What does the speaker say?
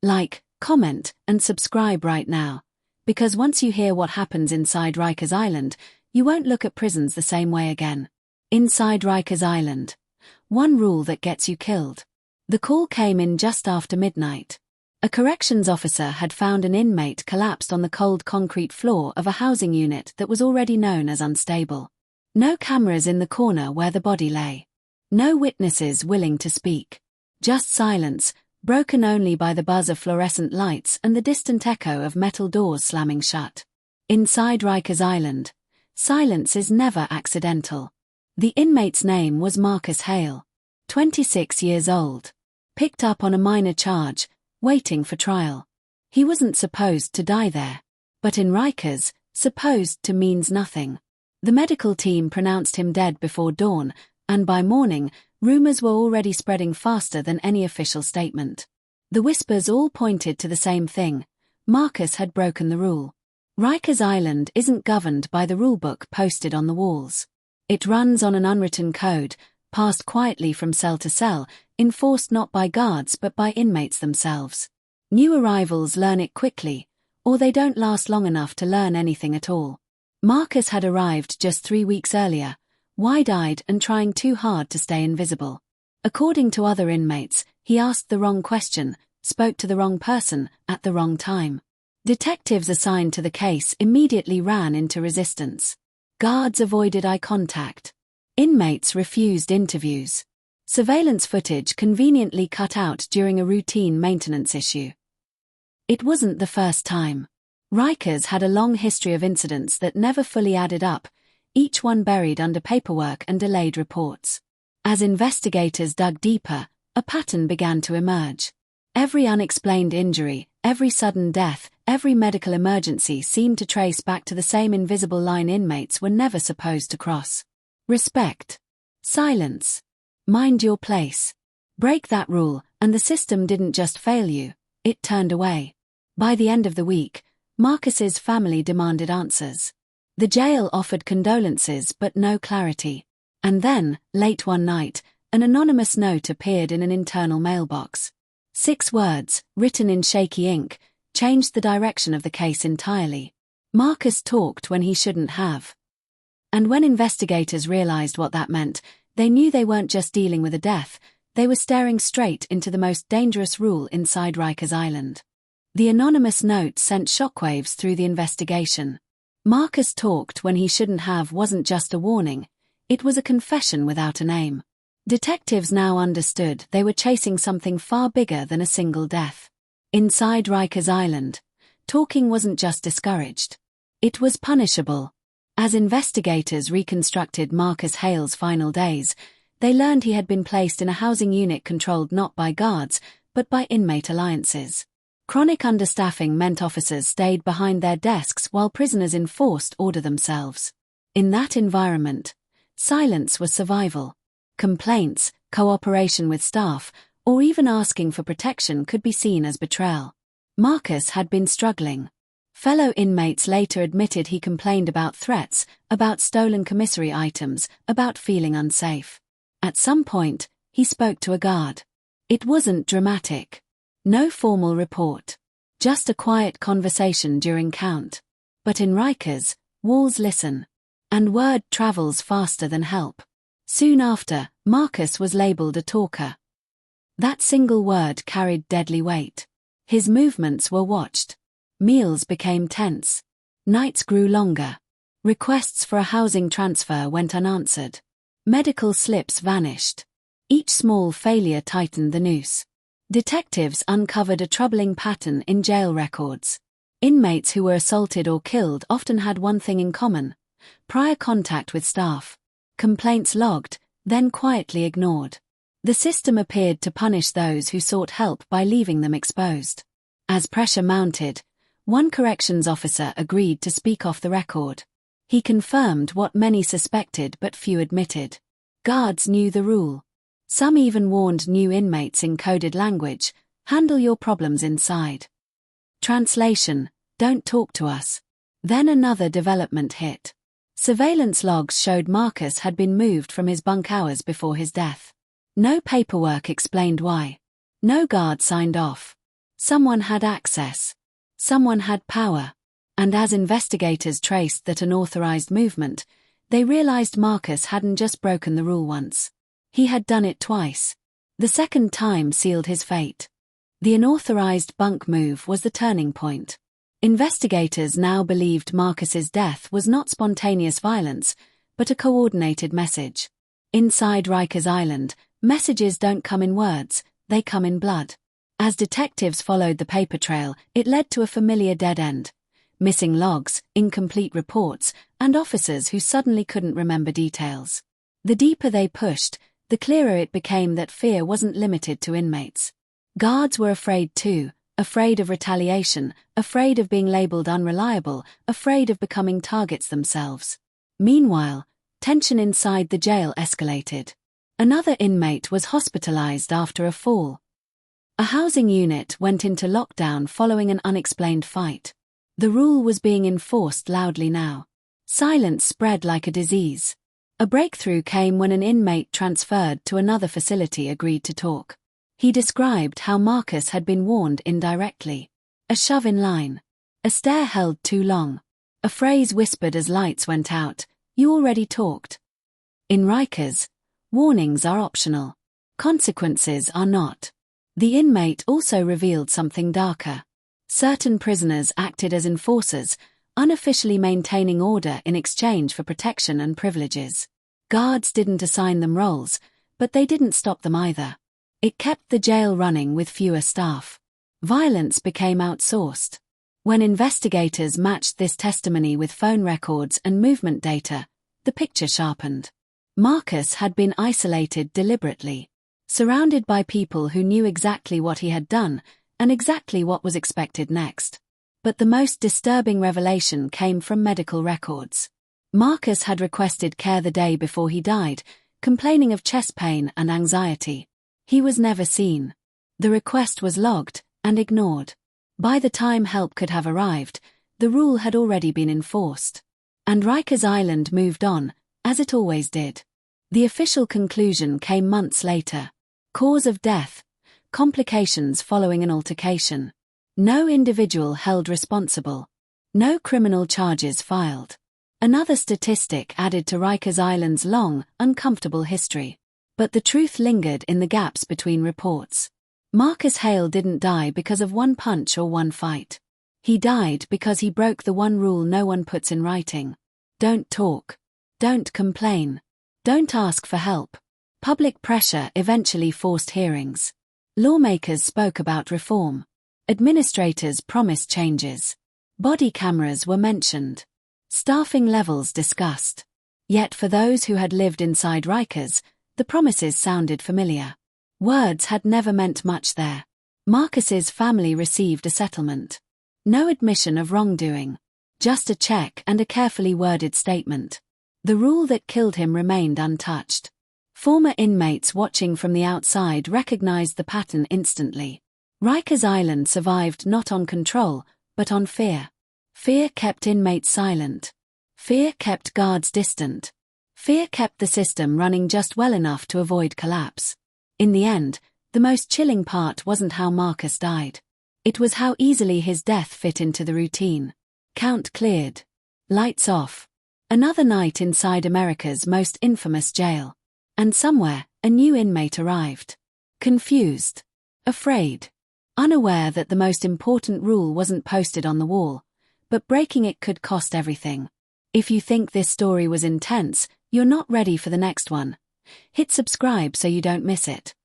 Like, comment, and subscribe right now. Because once you hear what happens inside Rikers Island, you won't look at prisons the same way again. Inside Rikers Island. One rule that gets you killed. The call came in just after midnight. A corrections officer had found an inmate collapsed on the cold concrete floor of a housing unit that was already known as unstable. No cameras in the corner where the body lay. No witnesses willing to speak. Just silence, broken only by the buzz of fluorescent lights and the distant echo of metal doors slamming shut. Inside Rikers Island, silence is never accidental. The inmate's name was Marcus Hale, 26 years old. Picked up on a minor charge, waiting for trial. He wasn't supposed to die there. But in Rikers, supposed to means nothing. The medical team pronounced him dead before dawn, and by morning, rumors were already spreading faster than any official statement. The whispers all pointed to the same thing: Marcus had broken the rule. Rikers Island isn't governed by the rulebook posted on the walls. It runs on an unwritten code, passed quietly from cell to cell, enforced not by guards but by inmates themselves. New arrivals learn it quickly, or they don't last long enough to learn anything at all. Marcus had arrived just 3 weeks earlier, wide-eyed and trying too hard to stay invisible. According to other inmates, he asked the wrong question, spoke to the wrong person, at the wrong time. Detectives assigned to the case immediately ran into resistance. Guards avoided eye contact. Inmates refused interviews. Surveillance footage conveniently cut out during a routine maintenance issue. It wasn't the first time. Rikers had a long history of incidents that never fully added up, each one buried under paperwork and delayed reports. As investigators dug deeper, a pattern began to emerge. Every unexplained injury, every sudden death, every medical emergency seemed to trace back to the same invisible line inmates were never supposed to cross. Respect. Silence. Mind your place. Break that rule, and the system didn't just fail you, it turned away. By the end of the week, Marcus's family demanded answers. The jail offered condolences but no clarity. And then, late one night, an anonymous note appeared in an internal mailbox. 6 words, written in shaky ink, changed the direction of the case entirely. Marcus talked when he shouldn't have. And when investigators realized what that meant, they knew they weren't just dealing with a death, they were staring straight into the most dangerous rule inside Rikers Island. The anonymous note sent shockwaves through the investigation. Marcus talked when he shouldn't have wasn't just a warning, it was a confession without a name. Detectives now understood they were chasing something far bigger than a single death. Inside Rikers Island, talking wasn't just discouraged. It was punishable. As investigators reconstructed Marcus Hale's final days, they learned he had been placed in a housing unit controlled not by guards, but by inmate alliances. Chronic understaffing meant officers stayed behind their desks while prisoners enforced order themselves. In that environment, silence was survival. Complaints, cooperation with staff, or even asking for protection could be seen as betrayal. Marcus had been struggling. Fellow inmates later admitted he complained about threats, about stolen commissary items, about feeling unsafe. At some point, he spoke to a guard. It wasn't dramatic. No formal report. Just a quiet conversation during count. But in Rikers, walls listen. And word travels faster than help. Soon after, Marcus was labeled a talker. That single word carried deadly weight. His movements were watched. Meals became tense. Nights grew longer. Requests for a housing transfer went unanswered. Medical slips vanished. Each small failure tightened the noose. Detectives uncovered a troubling pattern in jail records. Inmates who were assaulted or killed often had one thing in common: prior contact with staff. Complaints logged, then quietly ignored. The system appeared to punish those who sought help by leaving them exposed. As pressure mounted, one corrections officer agreed to speak off the record. He confirmed what many suspected but few admitted. Guards knew the rule. Some even warned new inmates in coded language, handle your problems inside. Translation, don't talk to us. Then another development hit. Surveillance logs showed Marcus had been moved from his bunk hours before his death. No paperwork explained why. No guard signed off. Someone had access. Someone had power. And as investigators traced that unauthorized movement, they realized Marcus hadn't just broken the rule once. He had done it twice. The second time sealed his fate. The unauthorized bunk move was the turning point. Investigators now believed Marcus's death was not spontaneous violence, but a coordinated message. Inside Rikers Island, messages don't come in words, they come in blood. As detectives followed the paper trail, it led to a familiar dead end. Missing logs, incomplete reports, and officers who suddenly couldn't remember details. The deeper they pushed, the clearer it became that fear wasn't limited to inmates. Guards were afraid too, afraid of retaliation, afraid of being labeled unreliable, afraid of becoming targets themselves. Meanwhile, tension inside the jail escalated. Another inmate was hospitalized after a fall. A housing unit went into lockdown following an unexplained fight. The rule was being enforced loudly now. Silence spread like a disease. A breakthrough came when an inmate transferred to another facility agreed to talk. He described how Marcus had been warned indirectly. A shove in line. A stare held too long. A phrase whispered as lights went out, "You already talked." In Rikers, warnings are optional. Consequences are not. The inmate also revealed something darker. Certain prisoners acted as enforcers, unofficially maintaining order in exchange for protection and privileges. Guards didn't assign them roles, but they didn't stop them either. It kept the jail running with fewer staff. Violence became outsourced. When investigators matched this testimony with phone records and movement data, the picture sharpened. Marcus had been isolated deliberately, surrounded by people who knew exactly what he had done and exactly what was expected next. But the most disturbing revelation came from medical records. Marcus had requested care the day before he died, complaining of chest pain and anxiety. He was never seen. The request was logged and ignored. By the time help could have arrived, the rule had already been enforced. And Rikers Island moved on, as it always did. The official conclusion came months later. Cause of death: complications following an altercation. No individual held responsible. No criminal charges filed. Another statistic added to Rikers Island's long, uncomfortable history. But the truth lingered in the gaps between reports. Marcus Hale didn't die because of one punch or one fight. He died because he broke the one rule no one puts in writing. Don't talk. Don't complain. Don't ask for help. Public pressure eventually forced hearings. Lawmakers spoke about reform. Administrators promised changes. Body cameras were mentioned. Staffing levels discussed. Yet for those who had lived inside Rikers, the promises sounded familiar. Words had never meant much there. Marcus's family received a settlement. No admission of wrongdoing. Just a check and a carefully worded statement. The rule that killed him remained untouched. Former inmates watching from the outside recognized the pattern instantly. Rikers Island survived not on control, but on fear. Fear kept inmates silent. Fear kept guards distant. Fear kept the system running just well enough to avoid collapse. In the end, the most chilling part wasn't how Marcus died. It was how easily his death fit into the routine. Count cleared. Lights off. Another night inside America's most infamous jail. And somewhere, a new inmate arrived. Confused. Afraid. Unaware that the most important rule wasn't posted on the wall, but breaking it could cost everything. If you think this story was intense, you're not ready for the next one. Hit subscribe so you don't miss it.